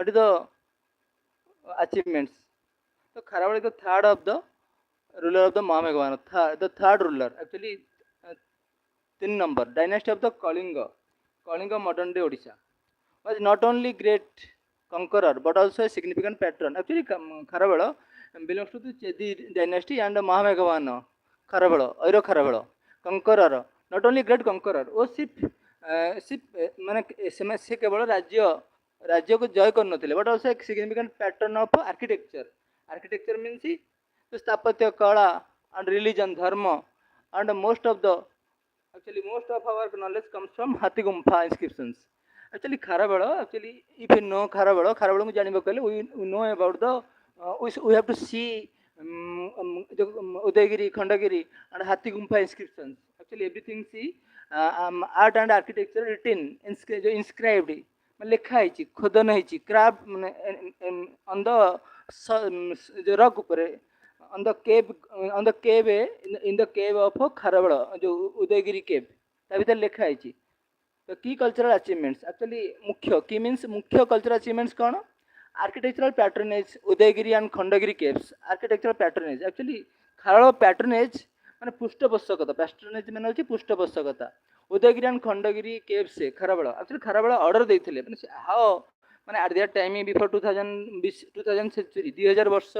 What is the achievements? So Kharavali is the third of the ruler of the Mahamegavana. The third ruler, actually, thin number dynasty of the Kalinga. Kalinga modern day Odisha was not only great conqueror but also a significant patron. Actually, Kharavela belongs to the Chedi dynasty and Mahamegavana. Kharavela, Oiro Kharavela, conqueror. Not only great conqueror, वो सिर्फ माने से केवल राज्य को जय कर but also एक significant pattern of architecture. Architecture means the स्थापत्य कला and religion dharma and most of the actually most of our knowledge comes from Hathi Gumpha inscriptions. Actually Kharavela, actually if you know Kharavela को जानबो कहले we know about the we have to see Udayagiri, Khandagiri and Hathi Gumpha inscriptions. Actually everything see art and architecture written inscribed মানে লেখা ହେଇଛି ଖୋଦନ ହେଇଛି craft ମାନେ on the rock ଉପରେ on the cave in the cave of Kharavela जो Udayagiri cave ତା ଭିତରେ ଲେଖା ହେଇଛି. तो की कल्चरल अचीवमेंट्स एक्चुअली मुख्य की मीन्स मुख्य कल्चरल अचीवमेंट्स कौन architectural patronage Udayagiri and Khandagiri caves architectural patronage actually खारल पैटर्नेज माने पृष्ठपोषकता पैटर्नेज माने होची पृष्ठपोषकता उदयगिरी एंड खंडगिरी केव्स से खराबेला एक्चुअली खराबेला ऑर्डर देथिले माने हाउ माने at that time before 2000 century 2000 वर्ष 2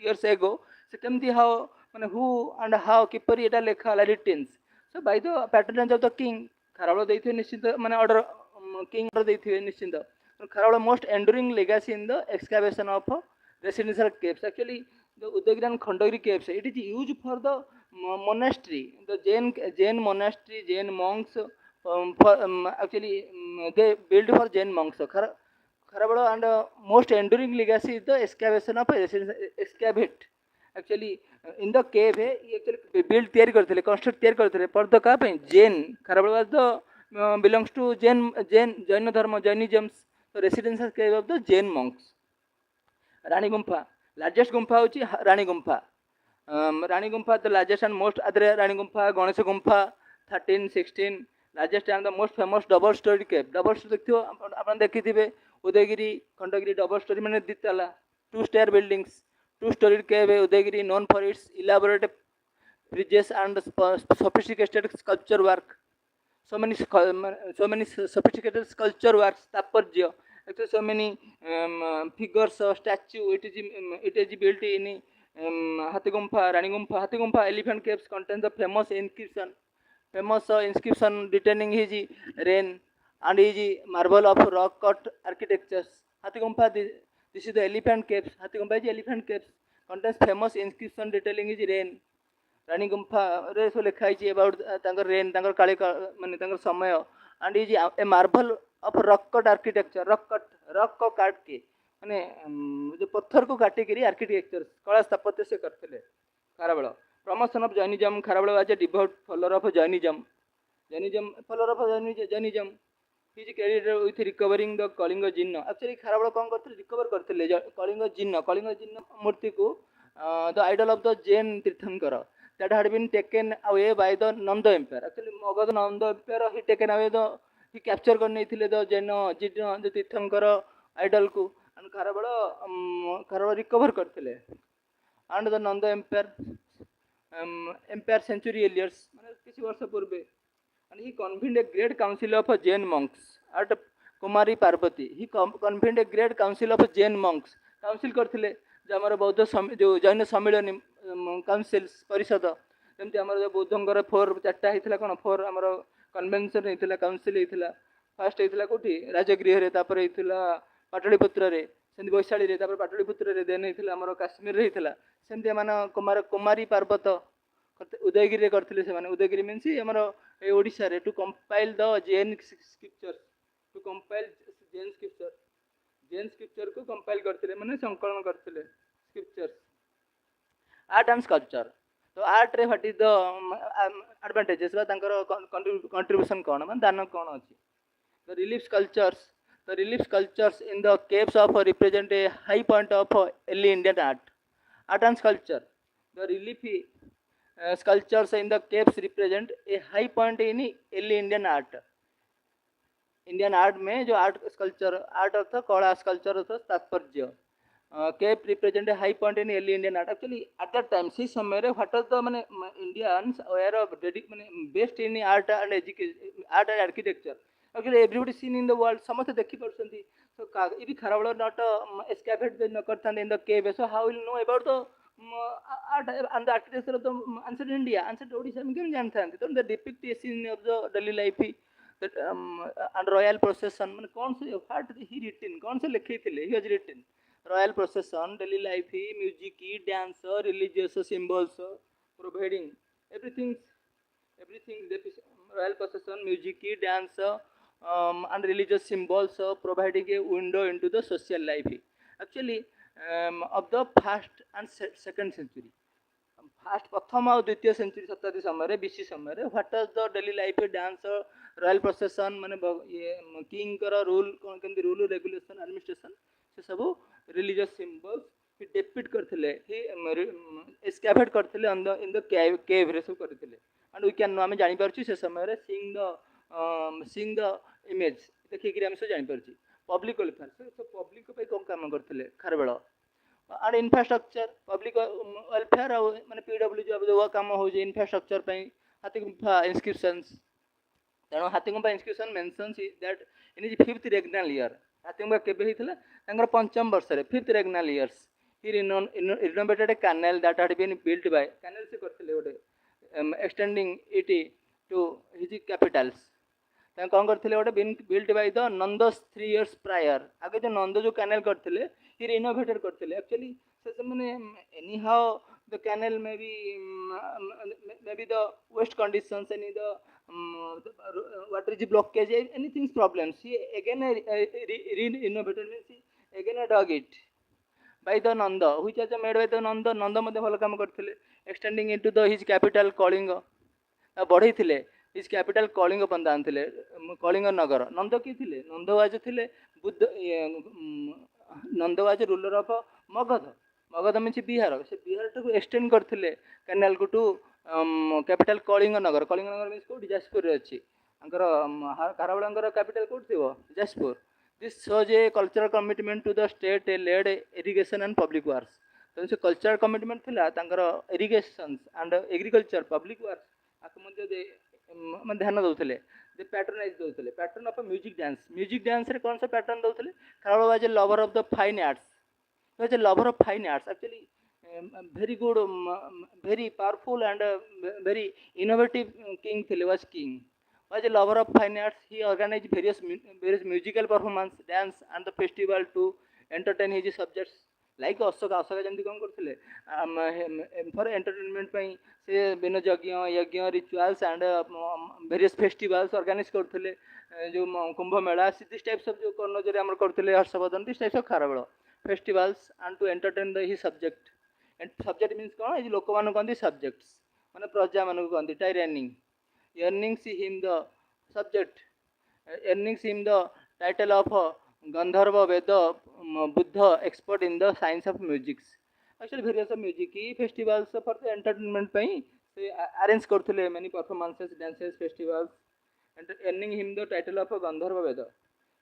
इयर्स एगो से केमती हाउ माने हु एंड हाउ किपरि एटा लेखा ला रिटेन्स so by the patronage of the king Kharavela देथिले निश्चित माने ऑर्डर किंग ऑर्डर देथिले निश्चित Kharavela most enduring legacy in the excavation of residential caves actually the Udayagiri and Khandagiri caves. It is used for the monastery, the Jain monastery, Jain monks. Actually, they built for Jain monks. Kharavela and most enduring legacy is the excavation of excavate. Actually, in the cave, he actually built theory करते construct theory करते पर the कहाँ पे Jain. Kharavela was the belongs to Jain dharma Jainism. The residential cave of the Jain monks. Rani Gumpha. Largest Gumpha hochi Rani Gumpha. Rani Gumpha the largest and most other Rani Gumpha, Ganesha Gumpha 13, 16. Largest and the most famous double story cave. Double story देखियो अपन देखिथिबे Udayagiri Khandagiri double story माने दितला two stair buildings, two storied cave Udayagiri known for its elaborate bridges and sophisticated sculpture work. So many sophisticated sculpture works तात्पर्य actually so many figures statue it is built in Hathi Gumpha, Rani Gumpha. Hathi Gumpha elephant caves contains the famous inscription detailing his reign and his marvel of rock cut architectures. Hathi Gumpha this is the elephant caves. Hathi Gumpha is elephant caves contains famous inscription detailing his reign. रानी गुम्फा रे सो लिखा है about तांकर rain तांकर काली माने तांकर समय and is a marble of rock cut architecture rock को काट के माने जो पत्थर को काटी करी आर्किटेक्चर कला स्थापत्य से करथिले Kharavela promotion of Jainism Kharavela was a devout follower of Jainism follower of Jainism he is credited with recovering the Kalinga Jina actually Kharavela कोन करथिले रिकवर करथिले कलिंग जिन्न मूर्ति को the idol of the Jain Tirthankara that had been taken away by the Nanda Empire. Actually, Magadha Nanda Empire he taken away he capture करने थे the Jain जो तीर्थंकर idol को and Kharavela recover करते and the Nanda Empire empire century earlier माने किसी वर्ष पूर्वे and he convened a great council of Jain monks at Kumari Parvati. He convened a great council of Jain monks. Council करते जो हमारे बौद्ध जो जैन सम्मेलन काउंसिल्स परिषद जमती आमर जो बौद्धंकर 4 चार्टा होता कौन 4 आमर कन्वेंशन होता काउंसिल होता फास्ट होता कौटी राजगृह रे तापर होता पाटलिपुत्र रे सेमती वैशाली रे तापर पाटलिपुत्र रे देन होता आमर काश्मीर रे होता सेमती माने कुमारी पर्वत उदयगिरी करथिले से माने उदयगिरी मीन्स आमर ए ओडिसा रे to compile the Jain scripture Jain scripture को कंपाइल करथिले माने संकलन करथिले स्क्रिप्चर्स आर्ट एंड स्कल्पचर तो आर्ट रे व्हाट इज द एडवांटेजेस बा तांकर कंट्रीब्यूशन कोन माने दान कोन अछि the relief sculptures in the caves of represent a high point of early Indian art and sculpture the relief sculptures in the caves represent a high point in early Indian art. Indian art में जो art sculpture, art अर्थ कला, sculpture अर्थ तात्पर्य, cave represent high point in early Indian art. Actually at that time से समय रे what are the माने Indians were of माने best in art and education, art and architecture. Actually everybody seen in the world, समस्त देखि परछंती। सो इबी खराबळ not एस्कैपेड न करता in the cave, so how will know about the art and the architecture of the ancient India, ancient Odisha, हम केम जानते हैं? तो the depict a scene of the daily life, that and royal procession, माने कौन से what he written, कौन से लिखे थे? He has written royal procession, daily life, music, dance, religious symbols, providing everything, everything. Royal procession, music, dance, and religious symbols, providing a window into the social life. Actually, of the first and second century, fast प्रथम और द्वितीय century शताब्दी समय BC समय what was the daily life dance royal प्रोसेसन माने ये king कर rule कोन केमती रूल रेगुलेशन एडमिनिस्ट्रेशन से सब रिलीजियस सिंबल्स ही डेपिक्ट करथिले, ही एस्कैपेड करथिले इन द केव रे सब करथिले। एंड वी कैन नो हम जानि परछि से समय रे सीइंग द इमेज देखि कि हम से जानि परछि पब्लिक वेलफेयर से पब्लिक पे कोन काम करथिले खारबेळ and infrastructure public welfare माने पीडब्ल्यू जो काम हो जे इंफ्रास्ट्रक्चर पे हाथी गुंफा इंस्क्रिप्शंस। तेणु Hathi Gumpha inscription mentions that in his fifth regnal year. Hathi Gumpha केबे हितला तांकर पंचम वर्ष रे fifth regnal years he renovated a canal that had been built by canal से करथिले गोटे extending it to his capitals. कौन करथिले गोटे been built by the Nandas 3 years prior. आगे जो नंद जो कैनल करथिले he renovated करथिले। एक्चुअली से माने anyhow the canal may be the waste conditions any the water is blockage anything problems he again renovated means he again dug it by the nanda which was made by the nanda मध्ये भल काम करथिले extending into the his capital Kalinga बढ़ई थिले his capital Kalinga पंदान थिले कलिंग नगर। नंद की थिले? Nanda was थिले Buddha Nanda was ruler of Magadha. Magadha means Bihar. से बिहार टू एक्सटेंड करथिले कैनाल को to capital Kalinga Nagar. Kalinga Nagar means कोठी जाजपुर रे अछि अंकर खारबळंकर कैपिटल कोठी थिबो Jajpur. This shows a cultural commitment to the state led irrigation and public works. तो से कल्चरल कमिटमेंट थिला तांकर irrigation and agriculture public works आक मध्ये दे मन ध्यान दउथिले। दे patronize दउथिले pattern of music dance. Music dance रे कोन सा पैटर्न दउथिले? Kharavela was a lover of the fine arts. he was a lover of fine arts actually, very good, very powerful and very innovative king thile was king was a lover of fine arts. He organized various musical performance dance and the festival to entertain his subjects like Ashoka जमी कौन करते for entertainment से बिना यज्ञ rituals and various festivals organize करते जो Kumbh Mela this types of जो कर्णजरे आम करते Harshavardhana this types of Kharavela festivals and to entertain the he subject. And subject means कौन? ये लोक मान कहते सब्जेक्ट्स माने प्रजा मान कहते टाइरानिंग। Earnings him the subject earnings him the title of Gandharva Veda Budha expert in the science of musics. Actually various of music festivals for the entertainment से अरेंज करते many performances dances festivals and earning him the title of Gandharva Veda.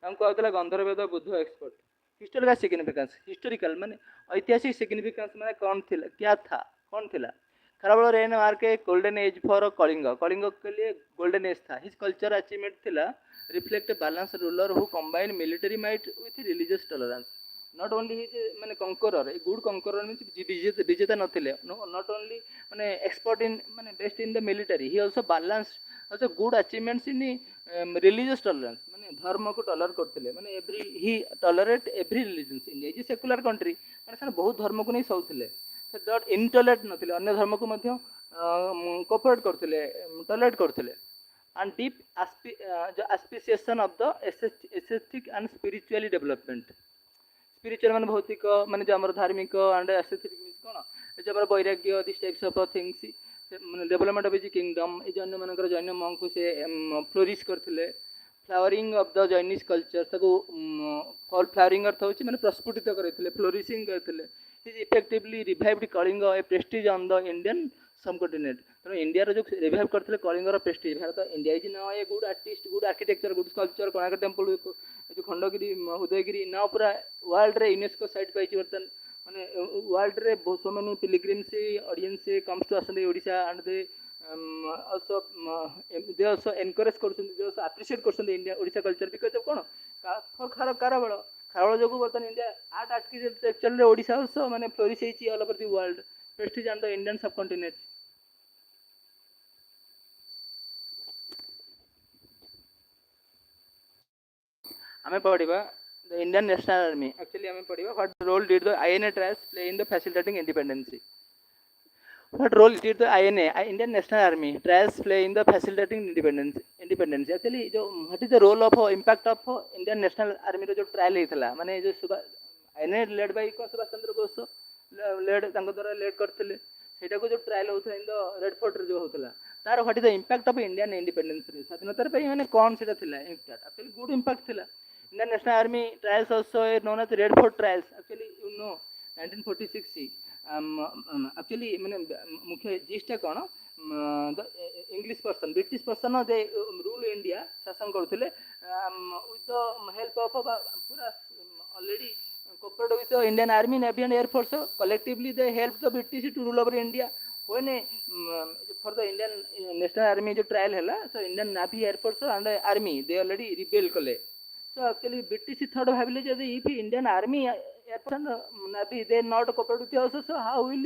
कहते Gandharva Veda Budha expert. Historical significance historical माने ऐतिहासिक significance माने कौन थिला क्या था कौन थिला? Kharavela reign mark a golden age for Kalinga. Kalinga के लिए गोल्डन एज था। हिज कल्चर अचीवमेंट थिला reflect a balance ruler who combine military might with religious tolerance. Not only his माने conqueror a good conqueror means विजेता नथिले नॉट ओनली माने expert in माने best in the military he also balanced also good achievements in religious tolerance माने धर्म को taller करथिले माने every he tolerate every religions. India is secular country माने से बहुत धर्म को नहीं सौथिले से डॉट इनटॉलरेट नथिले अन्य धर्म को मध्य कोऑपरेट करथिले टॉलरेट करथिले। And deep appreciation of the aesthetic and spiritually development. Spiritual माने भौतिक माने जो हमर धार्मिक एंड एस्थेटिक मीन्स कोन ए जो हमर वैराग्य this types of things development of his kingdom. A Jain मानकर जैन मंक को से फ्लोरिश करथिले। Flowering of the Jainish culture ताको फॉल फ्लावरिंग अर्थ होची माने प्रस्फुटित करथिले फ्लोरिशिंग करथिले। His effectively revived Kalinga A Prestige on the Indian subcontinent तेणु इंडिया जो रिवाइव करते कलिंगर prestige Bharat India is now a good artist good architecture good sculpture Konark temple जो खंडगिरी उदयगिरी ना पूरा वर्ल्ड रे यूनेस्को साइट पाई बर्तमान माने वर्ल्ड रे so many pilgrims audience comes to आसंदी Odisha and they also they also encourage करछन they also appreciate करछन India Odisha culture because of कोन खार कारबळ खारबळ जोगु बर्तमान इंडिया आर्ट आर्किटेक्चर रे ओडिशा also माने फ्लोरिश हेची all over the world prestige and the Indian subcontinent हमें पढ़िबा the Indian National Army actually हमें पढ़िबा what role did the INA trials play in the facilitating independency what role did the INA Indian National Army trials play in the facilitating independency actually जो what is the role of impact of Indian National Army रो जो trial हेतला माने जो INA led by को Subhash Chandra Bose lead तांको द्वारा lead करथिले सेटा को जो ट्रायल होता इन द रेड फोर्ट रे जो होतला तार what is the impact of Indian independence रे स्वाधीनता रे माने कोन सेटा थिला इंपैक्ट एक्चुअली गुड इंपैक्ट थिला Indian National Army trials also known as Red Fort trials. Actually, you know, 1946. Actually, मुख्य जिसटा कौन the English person, British person they rule India शासन करथिले with the help of पूरा already cooperated with the Indian Army, Navy and Air Force. Collectively, they helped the British to rule over India. When for the Indian National Army जो trial हैला, so Indian Navy, Air Force and Army they already rebel कले. So actually British thought भाविले जदि if Indian Army Air Force and Navy they not cooperate with us, so how will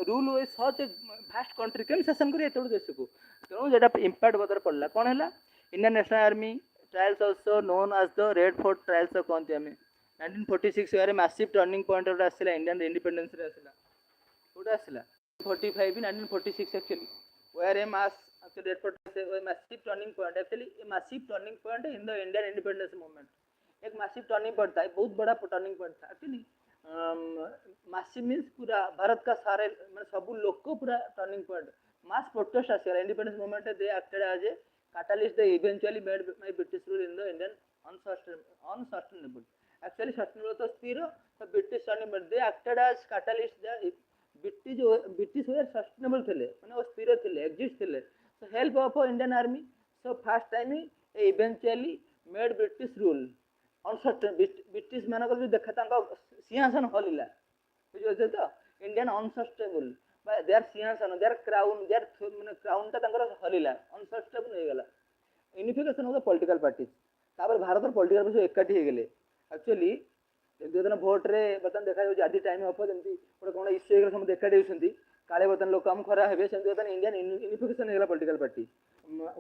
rule with such a vast country केम शासन करे एतोड़ देश को तेणु जेटा impact बदर पड़ला कौन है Indian National Army trials also known as the Red Fort trials कहते हमें 1946 वे मैसिव टर्निंग पॉइंट गोटे आसला इंडियन इंडिपेंडेंस रे आसला गोटे आसला 45 1946 actually were a mass actually Red Fort a massive turning point actually a massive turning point in the Indian independence movement एक massive turning point था बहुत बड़ा turning point था actually massive means पूरा भारत का सारे मतलब सब लोग को पूरा turning point mass protest आया independence movement they acted as a catalyst they eventually made by British rule in the Indian unsustainable actually sustainable तो स्थिर तो British turning point they acted as catalyst the British were sustainable थे माने वो स्थिर थे exist थे so help of Indian Army so first time eventually made British rule uncertain British मानकर जो देखा तांका सिंहासन हलिला बुझे तो Indian unsustainable by their सिंहासन their crown their माने crown ता तांकर हलिला unsustainable हो गेला unification of the political parties तापर भारत political parties एकाठी हो गेले actually दिन भोट रे बतन देखा जो आदि टाइम ऑफ जेंती कोन इश्यू हम देखा देउछंती काले बतन लोक हम खरा हेबे सेंती बतन इंडियन यूनिफिकेशन हेला पॉलिटिकल पार्टी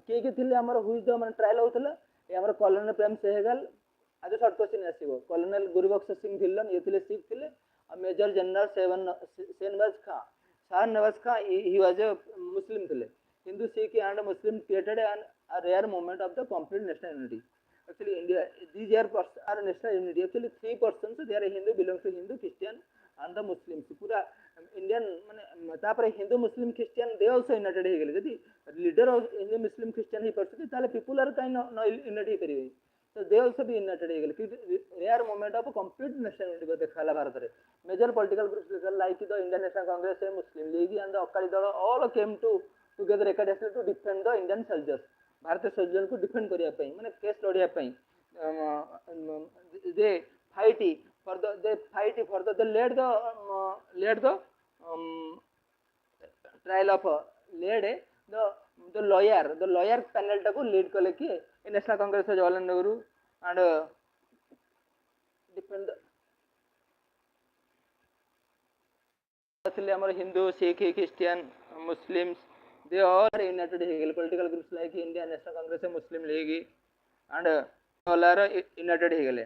के थिले हमर हुई द मन ट्रायल होतला ए हमर कॉलोनल प्रेम सहगल आज शॉर्ट क्वेश्चन आसीबो कॉलोनल गुरुबख्श सिंह धिल्लन ये थिले सिख थिले और major general Shahnawaz Khan he was a Muslim थिले Hindu Sikh and Muslim created an a rare moment of the complete national unity actually India these are national unity actually 3% they are Hindu belongs to Hindu Christian and the Muslims पूरा Indian माने तापर Hindu Muslim Christian they also united हो गेले जदी leader of Hindu Muslim Christian ही परसे ताले people are kind of united ही करिवे so they also be united हो गेले rare moment of complete national unity देखाला भारत रे major political groups like the Indian National Congress Muslim League and the Akali Dal all came together एकडेसली to defend the Indian soldiers भारतीय soldier को defend करिया पई माने केस लड़िया पई they fight for the they led the trial of led the lawyer panel टाको lead कले कि National Congress Jawaharlal Nehru and defend हमर Hindu Sikh Christian Muslims they all are united political groups like Indian National Congress Muslim League and all are united हो गए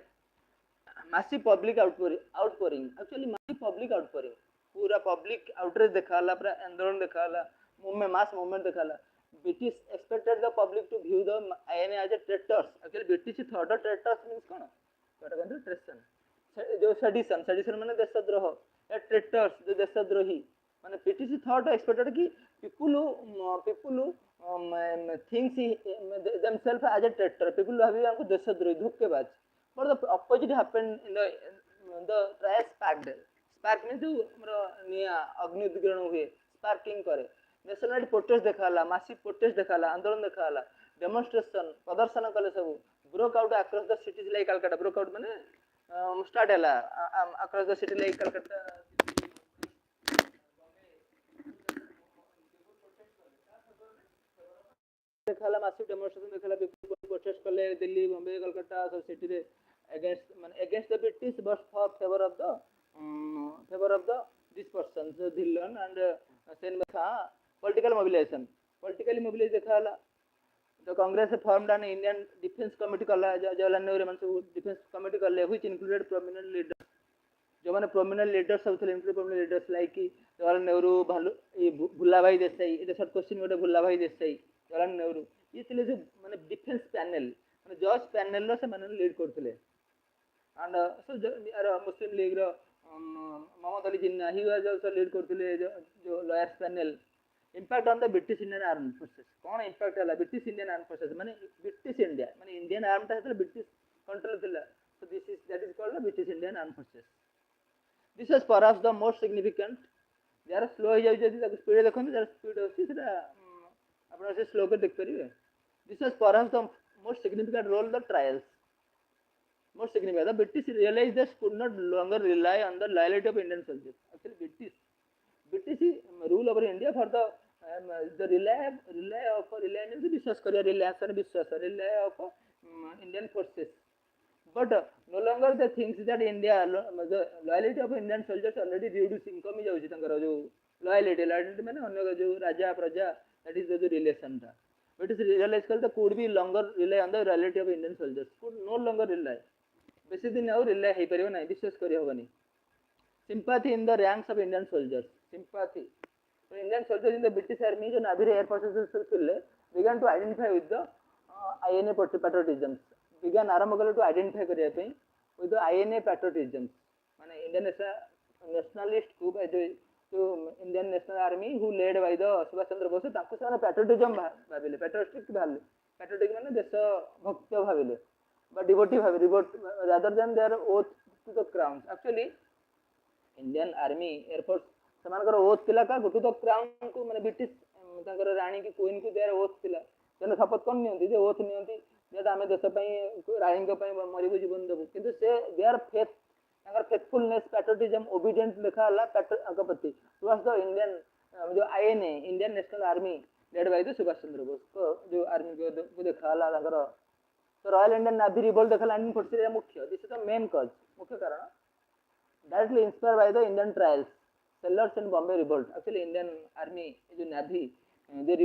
massive public outpouring actually massive public outpouring पूरा public outrage दिखाला पूरा आंदोलन दिखाला मूवमेंट mass movement दिखाला British expected the public to view the INA as a traitors actually British thought of traitors means कौन what कहते हैं treason जो sedition माने देशद्रोह या traitors जो देशद्रोही माने British thought expected कि people who thinks themselves as a traitor people who have हमको देशद्रोही धोखेबाज but the opposite happened in the trial spark means जो हमरो निया अग्नि उद्गीरण हुए स्पार्किंग करे नेशनल प्रोटेस्ट देखा मासिव प्रोटेस्ट देखा आंदोलन देखा डेमोन्स्ट्रेशन प्रदर्शन कले सब broke out across the cities like Calcutta broke out माने स्टार्ट है across the city like Calcutta देखा मासिव डेमोन्स्ट्रेशन देखा पीपल प्रोटेस्ट कले दिल्ली बॉम्बे कलकत्ता सब सिटी रे अगेंस्ट माने against the British but for favour of the this person Dhillon and Sen था पॉलिटिकल मोबिलाइजेशन पॉलिटिकली मोबिलाइज देखा the Congress formed an Indian defence committee कला जवाहरलाल नेहरू मन सब डिफेंस कमिटी कले व्हिच इंक्लूडेड प्रोमिनेंट लीडर जो माने प्रोमिनेंट लीडर्स सब थे include prominent leaders like Jawaharlal Nehru भालू भुल्ला भाई देसाई ये शॉर्ट क्वेश्चन गोटे भुल्ला भाई देसाई जवाहरलाल नेहरू ये थे जो माने डिफेंस पैनल माने जज पैनल रो से माने लीड करथिले एंड सो मुस्लिम लीग रो Mohammad Ali Jinnah he was also lead करथिले जो lawyers panel impact on the British Indian arm forces कौन इम्पैक्ट है ब्रिटिश इंडियन आर्म फोर्सेस माने ब्रिटिश इंडिया माने इंडियन आर्म ता ब्रिटिश कंट्रोल थिला so this is that is called the British Indian arm forces this is perhaps the most significant यार स्लो हो जाई जदी स्पीड देखन यार स्पीड होसी सेटा आपण से स्लो कर देख परिबे this is perhaps the most significant role the trials most significant the British realized they could not longer rely on the loyalty of Indian soldiers actually British rule over India for the rely of विश्वास करिया relation विश्वास rely of Indian forces but no longer they thinks that India the loyalty of Indian soldiers already reducing कमी जाउछि तंकर जो loyalty माने अन्य जो राजा प्रजा that is the relation था British realized that could be longer rely on the loyalty of Indian soldiers could no longer rely बेसी दिन आउ रिले हे परिबो नै विश्वास करि होबनी sympathy in the ranks of Indian soldiers sympathy so Indian soldiers in the British army जो navy air forces थिले began to identify with the INA patriotism began आरंभ कले to identify करिया पे with the INA patriotism माने Indian nationalist group जो Indian national army who led by the Subhash Chandra Bose ताको से patriotism भाबिले patriotic भाबिले patriotic माने देश भक्त भाबिले but devotive rather than their oath to the crown actually Indian army air force semanakar oath thila ka to the crown को माने British तांकर रानी की queen को देयर ओथ थिला जने शपथ कोन नियंती जे ओथ नियंती जे आमे देश पई रानी को पई मरिबो जीवन देबो किंतु से देयर फेथ तांकर फेथफुलनेस पैट्रियटिज्म ओबीडिएंट लिखा हला अगपति टुवर्ड्स द इंडियन जो INA Indian National Army led by the Subhash Chandra Bose को जो आर्मी को देखा हला तांकर तो रॉयल इंडियन नेवी रिवोल्ट देखा 1943 मुख्य this is the main cause मुख्य कारण directly inspired by the Indian trials sailors in Bombay revolt actually Indian army जो नेवी दे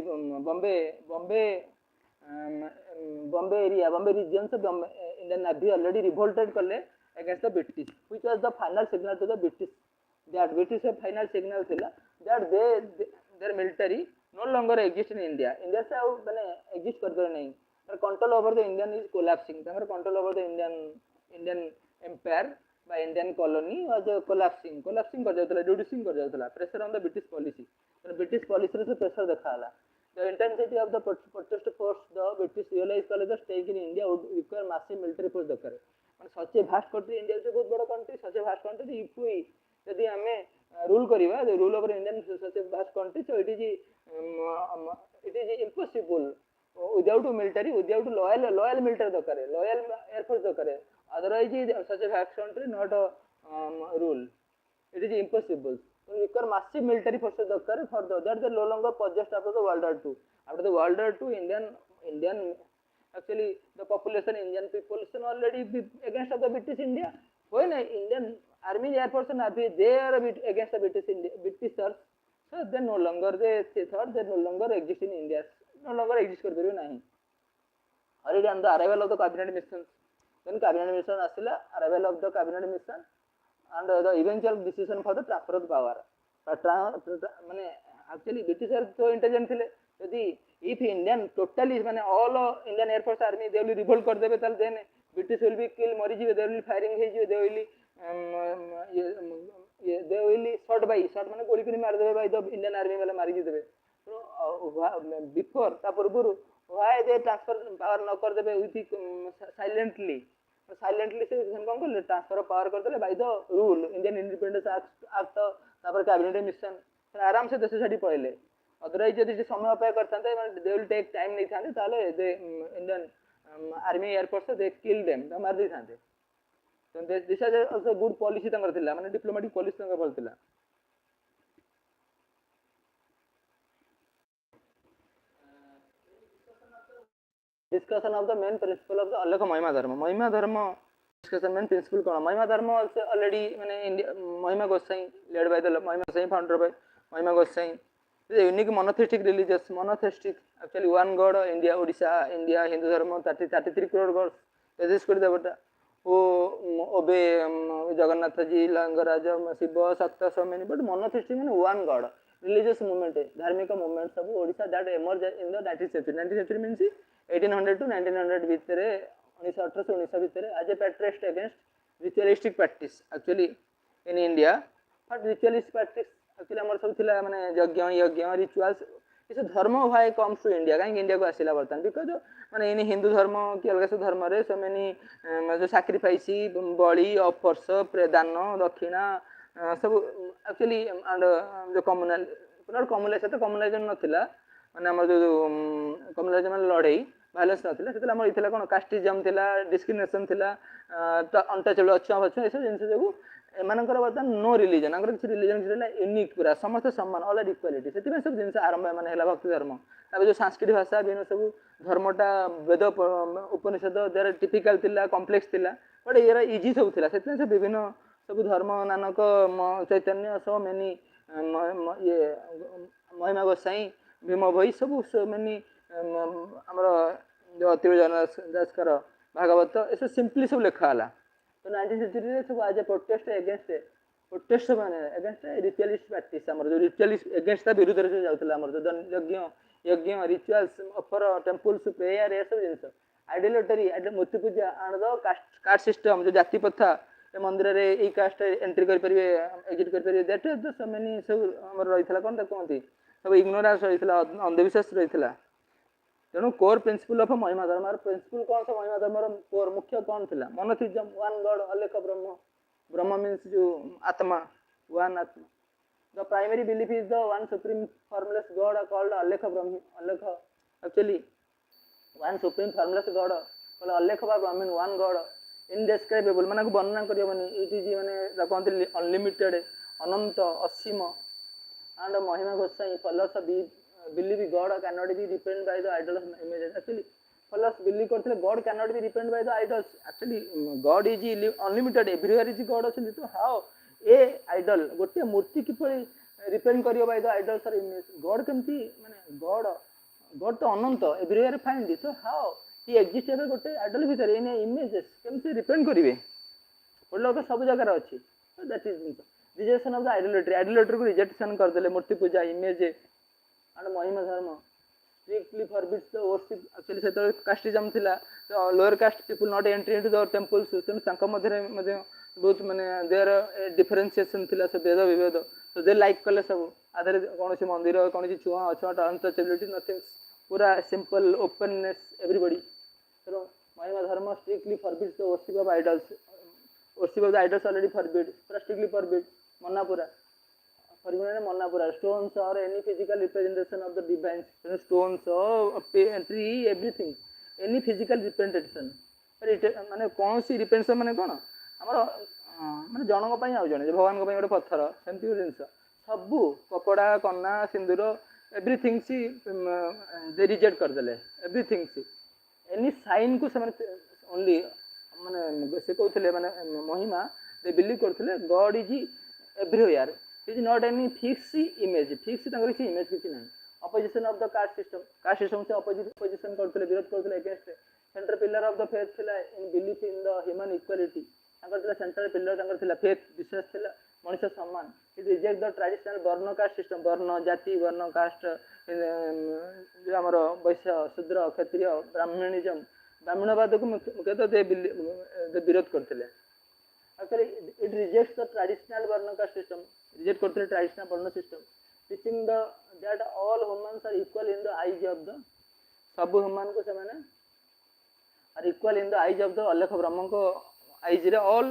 बॉम्बे एरिया बॉम्बे रीजन से इंडियन नेवी ऑलरेडी रिवोल्टेड करले against the British which was the final signal to the British that British का final signal थिला that their military no longer exist in India India से माने exist करबे नहीं control over the Indian is collapsing तांकर control over the Indian empire by Indian colony was collapsing कर जाउतला reducing कर जाउतला pressure on the British policy तो British policy से pressure देखाला the intensity of the protest force the British realized that the stake in India would require massive military force दरकार माने सच्चे vast country India से बहुत बड़ा country सच्चे vast country if we यदि हमें rule करिवा the rule over Indian सच्चे vast country so it is impossible without military without loyal military dakare loyal air force dakare otherwise such a vast country not a rule it is impossible so require massive military forces dakare for that they no longer possessed after the world war ii after the world war ii indian actually the population Indian population already against of the British India when Indian army air force and navy they are against the British India Britishers so they no longer they thought they no longer exist in India no longer exist कर परियो नहीं already on the arrival of the cabinet mission then cabinet mission asila arrival of the cabinet mission and the eventual decision for the transfer of power माने actually British are so intelligent थिले यदि if Indian totally माने all Indian air force army they will revolt कर देबे तल then British will be kill मरि जिवे they will firing hey जिवे they will shot माने गोली करी मार देबे by the Indian army वाला मारि देबे before ता पूर्व why they transfer power न कर देबे with silently से कौन कर ट्रांसफर ऑफ पावर कर देले by the rule Indian independence act तापर कैबिनेट मिशन आराम से देश छाड़ी पड़े अदरवाइज जब समय अपेक्षा करते दे विल टेक टाइम नहीं था दे इंडियन आर्मी एयरफोर्स दे किल देम मार दी था this is also good policy माने डिप्लोमेटिक पॉलिसी भल थिला discussion of the main principle of the अलग महिमा धर्म डिस्कशन मेन प्रिंसिपल कौन महिमा धर्म ऑलरेडी माने इंडिया महिमा गोसाई लेड बाय द महिमा गोसाई founder by Mahima Gosain unique monotheistic religious monotheistic actually one god India Odisha India Hindu धर्म 33 करोड़ गॉड एजिस्ट कर देवता ओ ओबे जगन्नाथ जी लिंगराज शिव सप्त सो मेनी बट मोनोथेस्टिक माने वन गॉड रिलीजियस मूवमेंट धार्मिक मूवमेंट सब Odisha that emerge in the 19th century means 1800 to 1900 भितर 1918 से 1900 भितर as a protest against ritualistic practice actually in India but ritualist practice actually हमर सब थिला माने यज्ञ यज्ञ रिचुअल्स इस धर्म व्हाई कम्स टू इंडिया कहीं इंडिया को आसिला बर्तमान बिकॉज माने इन हिंदू धर्म कि अलग सब धर्म रे सो मेनी जो सैक्रिफाइस बलि ऑफर्स दान दक्षिणा सब एक्चुअली एंड जो कम्युनल पुनर कम्युनल कम्युनलाइजेशन नथिला माने हमर जो कम्युनलाइजेशन लड़ाई भाइलेंस नथिला सेतला हमर इथिला कोन कास्टिज्म थिला डिस्क्रिमिनेशन थिला अनटचेबल अच्छा अच्छा ऐसे जिनसे जो एमानकर बर्तमान नो रिलीजन आंकर किसी रिलीजन किसी यूनिक पूरा समस्त सम्मान ऑल इक्वालिटी से सब जिन आरंभ माने हैला भक्ति धर्म ताबे जो सांस्कृतिक भाषा बिन सब धर्मटा वेद उपनिषद देर टिपिकल थिला कॉम्प्लेक्स थिला बट एरा इजी सब थिला सेते सब विभिन्न सब धर्म नानक चैतन्य सो मेनी ये महिमा गोसाई भीम भई सब मेनी हमर जो अतिव दासकर भागवत ऐसे सिंपली सब लिखा हला तो 19th century सब आज प्रोटेस्ट प्रोटेस्ट माने अगेंस्ट रिचुअलिस्ट प्रैक्टिस हमर जो रिचुअलिस्ट अगेंस्ट ता विरुद्ध रे जाउतला हमर जो यज्ञ यज्ञ रिचुअल्स ऑफर टेंपल्स प्रेयर ये सब जिंस आइडोलेटरी मूर्ति पूजा एंड द कास्ट सिस्टम जो जाति प्रथा ए मंदिर रे ई कास्ट एंट्री कर परिबे एग्जिट कर परिबे that is the so many सब हमर रहितला कोन त कोंती सब इग्नोरेंस रहितला अंधविश्वास रहितला तेणु कोर प्रिंसिपल ऑफ महिमा धर्म प्रिंसिपल कौन सा महिमा धर्म कोर मुख्य कौन थिला monotheism one God Alekh Brahma Brahma means जो आत्मा वन आत्मा the primary belief is the one supreme formless god called Alekh Brahma Alekh actually one supreme formless god called Alekh बा ब्रह्म वन गॉड इनडेस्क्राइबेबल माने वर्णना करियबनी इट इज माने कहते अनलिमिटेड अनंत असीम एंड महिमा गोसाई followers believe God cannot be depended by the idols images actually followers believe करथिले God cannot be depended by the idols actually God is unlimited everywhere is God actually तो how A idol गोटे मूर्ति किपरि represent करियो by the idols or image God केमती माने God तो अनंत everywhere find so how he exists एबे गोटे idol भीतर एने images केमती रिप्रेजेंट करिवे बोलो तो सब जगह रे अछि so that is rejection of the idolatry को रिजेक्शन कर देले मूर्ति पूजा इमेज and महिमा धर्म strictly forbids the worship actually सेतो कास्टिज्म थिला तो lower caste people not entry into the temples तेन तांका मध्ये बहुत माने देयर डिफरेंशिएशन थिला से भेद विभेद तो दे लाइक कले सब आधार कोनोसी मंदिर कोनोसी छुआ अछट अनटचेबिलिटी नथिंग पूरा सिंपल ओपननेस एवरीबॉडी तो महिमा धर्म strictly forbids the worship of idols worship of the idols already forbid strictly forbid मना पूरा मना पूरा stones or any physical representation of the divine stones or tree everything any physical representation माने कौन सी representation माने कोन हमर माने जनक पई आउ जने भगवान को पई गोटे पत्थर सेंती जिंस सब कपड़ा कन्ना सिंदूर एवरीथिंग सी दे रिजेक्ट कर देले एवरीथिंग सी एनी साइन को से ओनली माने से कहथले माने महिमा दे बिलीव करथले god is everywhere is not any fix image fix तंगर से इमेज किछि नै opposition of the caste system से अपोजिशन करथले विरोध करथले against centre pillar of the faith थिला in belief in the human equality तंगर थिला सेंटर पिलर तंगर थिला फेथ विश्वास थिला मनुष्य सम्मान इट रिजेक्ट द ट्रेडिशनल वर्ण कास्ट सिस्टम वर्ण जाति वर्ण कास्ट जो हमर वैश्य शूद्र क्षत्रिय ब्राह्मणिज्म ब्राह्मणवाद को मुख्यतः दे विरोध करथले actually it rejects the traditional varna caste system reject करथले traditional varna system teaching the that all humans are equal in the eyes of the सब ह्यूमन को से माने are equal in the eyes of the Alekh ब्रह्म को eyes रे all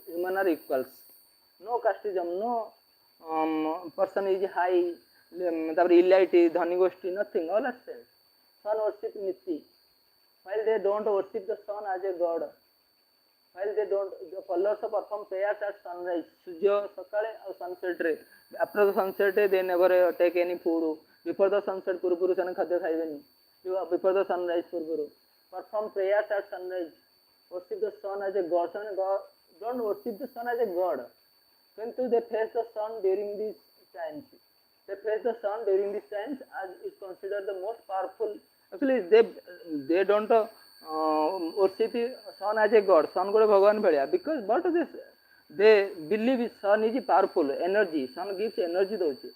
human are equals no casteism no person is high, তারপরে elite ধনী গোষ্ঠী, nothing, all are same. Sun worship niti, while they don't worship the sun as a god, while they don't, the followers perform prayers at sunrise, surya sakale or sunset रे, after the sunset they never take any food, before the sunset ପୂର୍ବରୁ ସେମାନେ ଖାଦ୍ୟ ଖାଇବେନି, before the sunrise ପୂର୍ବରୁ perform prayers at sunrise, worship the sun as a god, don't worship the sun as a god, କିନ୍ତୁ they face the sun during these times, they face the sun during these times as is considered the most powerful. Actually they don't worship sun as a god, sun ଗୋଟେ ଭଗବାନ ଭଳିଆ, because what they believe sun is powerful energy, sun gives energy ଦଉଛି,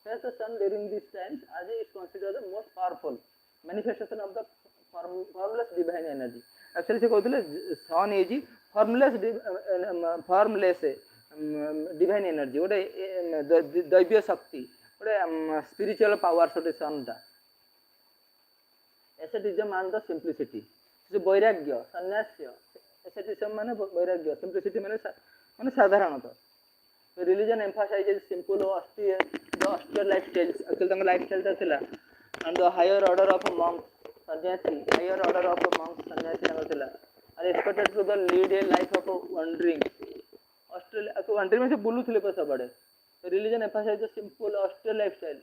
face the sun during these times as is considered the most powerful manifestation of the formless divine energy. Actually ସେ କହୁଥିଲେ sun is formless divine energy, ଗୋଟେ ଦୈବ୍ୟ ଶକ୍ତି, ଗୋଟେ spiritual powers ଗୋଟେ sun ଟା. asceticism and the simplicity, जो ବୈରାଗ୍ୟ ସନ୍ନ୍ୟାସ୍ୟ, asceticism ମାନେ ବୈରାଗ୍ୟ, simplicity ମାନେ ସାଧାରଣତଃ. religion emphasizes simple austere lifestyles, actually ତାଙ୍କ lifestyle ଟା ଥିଲା, and the higher order of monks ସନ୍ନ୍ୟାସୀ, higher order of monks ସନ୍ନ୍ୟାସୀ ତାଙ୍କ ଥିଲା, are expected to the lead a life of wandering, wandering ମାନେ ସେ ବୁଲୁଥିଲେ ସବୁଆଡ଼େ. religion emphasizes simple austere lifestyle,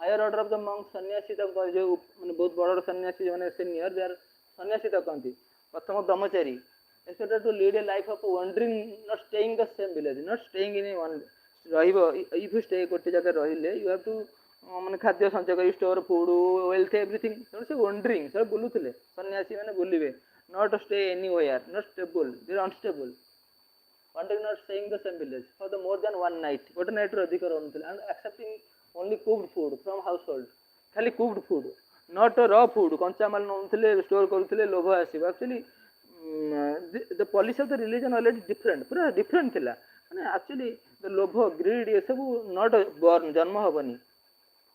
higher order of the monks ସନ୍ନ୍ୟାସୀ ତାଙ୍କ ଯେଉଁ ମାନେ ବହୁତ ବଡ଼ ସନ୍ନ୍ୟାସୀ ଯେଉଁମାନେ ସିନିୟର, they are ସନ୍ନ୍ୟାସୀ ତାକୁ କହନ୍ତି, ପ୍ରଥମ ବ୍ରହ୍ମଚାରୀ, expected to lead a life of wandering, not staying the same village, not staying in one, ରହିବ, if you stay ଗୋଟେ ଜାଗାରେ ରହିଲେ you have to ମାନେ ଖାଦ୍ୟ ସଞ୍ଚୟ କରି ଷ୍ଟୋର ଫୁଡ୍ ୱେଲ୍ଥ ଏଭ୍ରିଥିଙ୍ଗ, ତେଣୁ ସେ ୱାଣ୍ଡରିଂ, ସେ ବୁଲୁଥିଲେ, ସନ୍ନ୍ୟାସୀ ମାନେ ବୁଲିବେ, not stay anywhere, not stable, they are unstable, wandering, not staying the same village for the more than one night, ଗୋଟେ ନାଇଟ୍ରୁ ଅଧିକ ରହୁନଥିଲେ, and accepting only cooked food from household, ଖାଲି cooked food, not raw food, କଞ୍ଚାମାଲ ନଉଥିଲେ store କରୁଥିଲେ, ଲୋଭ ଆସିବ. Actually the policy of the religion already different, ପୁରା different ଥିଲା, ମାନେ actually the ଲୋଭ greed ଏସବୁ not born, ଜନ୍ମ ହବନି,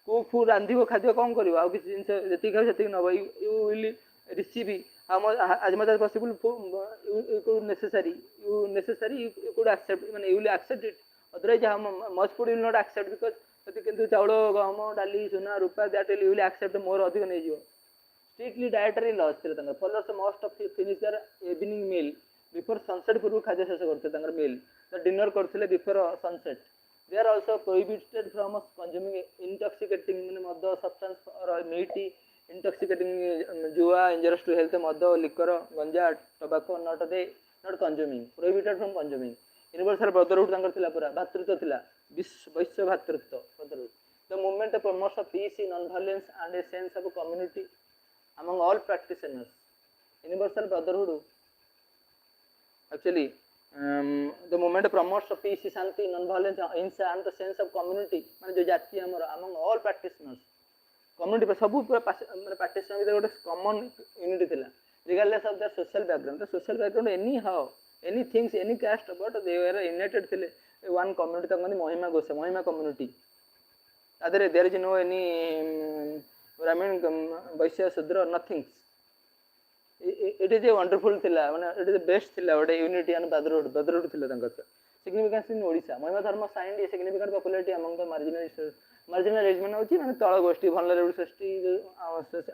cook food ରାନ୍ଧିବ, ଖାଦ୍ୟ କ'ଣ କରିବ, ଆଉ କିଛି ଜିନିଷ ଯେତିକି ଖାଇବ ସେତିକି ନେବ, you will receive as much as possible, you could necessary you could accept, ମାନେ you will accept it, otherwise how much food you will not accept, because କିନ୍ତୁ ଚାଉଳ ଗହମ ଡାଲି ସୁନା ରୂପା that you will accept more, ଅଧିକ ନେଇଯିବ. strictly dietary laws ଥିଲା ତାଙ୍କର, followers must finish their evening meal before sunset, ପୂର୍ବରୁ ଖାଦ୍ୟ ଶେଷ କରୁଥିଲେ ତାଙ୍କର meal, the dinner କରୁଥିଲେ before sunset. they are also prohibited from consuming intoxicating ମାନେ ମଦ substance or meaty intoxicating ଜୁଆ injurious to health, ମଦ liquor ଗଞ୍ଜା tobacco not consuming, prohibited from consuming. universal brotherhood ତାଙ୍କର ଥିଲା, ପୁରା ଭାତୃତ୍ୱ ଥିଲା, ବୈଶ୍ୟ ଭାତୃତ୍ୱ brotherhood. the movement promotes peace, non-violence and a sense of community among all practitioners. universal brotherhood actually the movement promotes peace, shanti, non-violence, ahimsa and the sense of community, ମାନେ जो ଜାତି ଆମର among all practitioners, community ସବୁ ପୁରା practitioner ଭିତରେ ଗୋଟେ common unity ଥିଲା, regardless of their social background, the social background anyhow any things any caste, but they were united ଥିଲେ one community, ତାକୁ କହନ୍ତି ମହିମା ଘୋଷ, ମହିମା community. ତା ଦେହରେ there is no any brahmin Vysya ଶୂଦ୍ର nothing, it is a wonderful ଥିଲା, ମାନେ it is the best ଥିଲା, ଗୋଟେ unity and brotherhood ଥିଲା ତାଙ୍କର. significance in ଓଡ଼ିଶା, ମହିମା ଧର୍ମ signed a significant popularity among the marginalized ମାନେ ହେଉଛି ମାନେ ତଳ ଗୋଷ୍ଠୀ, vulnerable society,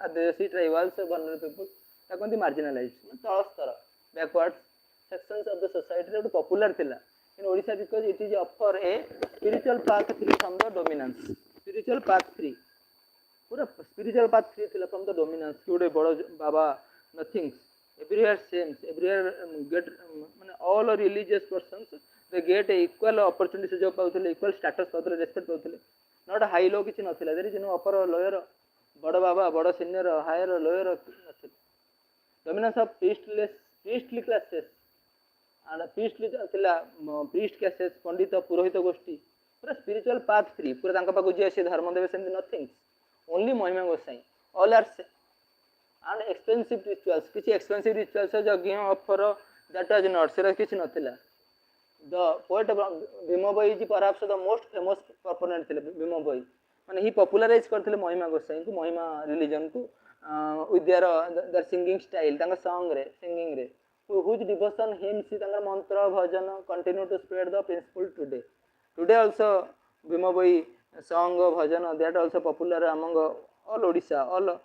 ଆଦିବାସୀ tribals, vulnerable people, ତାକୁ କହନ୍ତି marginalized, ମାନେ ତଳ ସ୍ତର, backward sections of the society, ଗୋଟେ popular ଥିଲା in Odisha, because it is offer a spiritual path free from the dominance, spiritual path free, ପୁରା spiritual path free ଥିଲା from the dominance, ଗୋଟେ ବଡ଼ ବାବା nothing, everywhere same, everywhere get ମାନେ all religious persons they get equal opportunity, ସୁଯୋଗ ପାଉଥିଲେ, equal status ପାଉଥିଲେ, respect ପାଉଥିଲେ, not high low କିଛି ନଥିଲା, there is no upper lower, ବଡ଼ ବାବା ବଡ଼ senior higher lower ନଥିଲା. dominance of priestly classes and priestly ଥିଲା, priest classes, ପଣ୍ଡିତ ପୁରୋହିତ ଗୋଷ୍ଠୀ, ପୁରା spiritual path free, ପୁରା ତାଙ୍କ ପାଖକୁ ଯିଏ ସେ ଧର୍ମ ଦେବେ ସେମିତି nothing, only Mahima Gosain, all are and expensive rituals, କିଛି expensive rituals ଯଜ୍ଞ ଅଫର that was not, ସେଟା କିଛି ନଥିଲା. the poet Bhima Bhoi is perhaps the most famous proponent ଥିଲେ, ଭୀମ ଭୋଇ ମାନେ ହି popularize କରିଥିଲେ ମହିମା ଗୋସାଇଁଙ୍କୁ, ମହିମା religionକୁ with their singing style, ତାଙ୍କ songରେ singingରେ, whose devotion hymns ତାଙ୍କର ମନ୍ତ୍ର ଭଜନ continue to spread the principle today also Bhim बोई song bhajan that also popular among all Odisha, all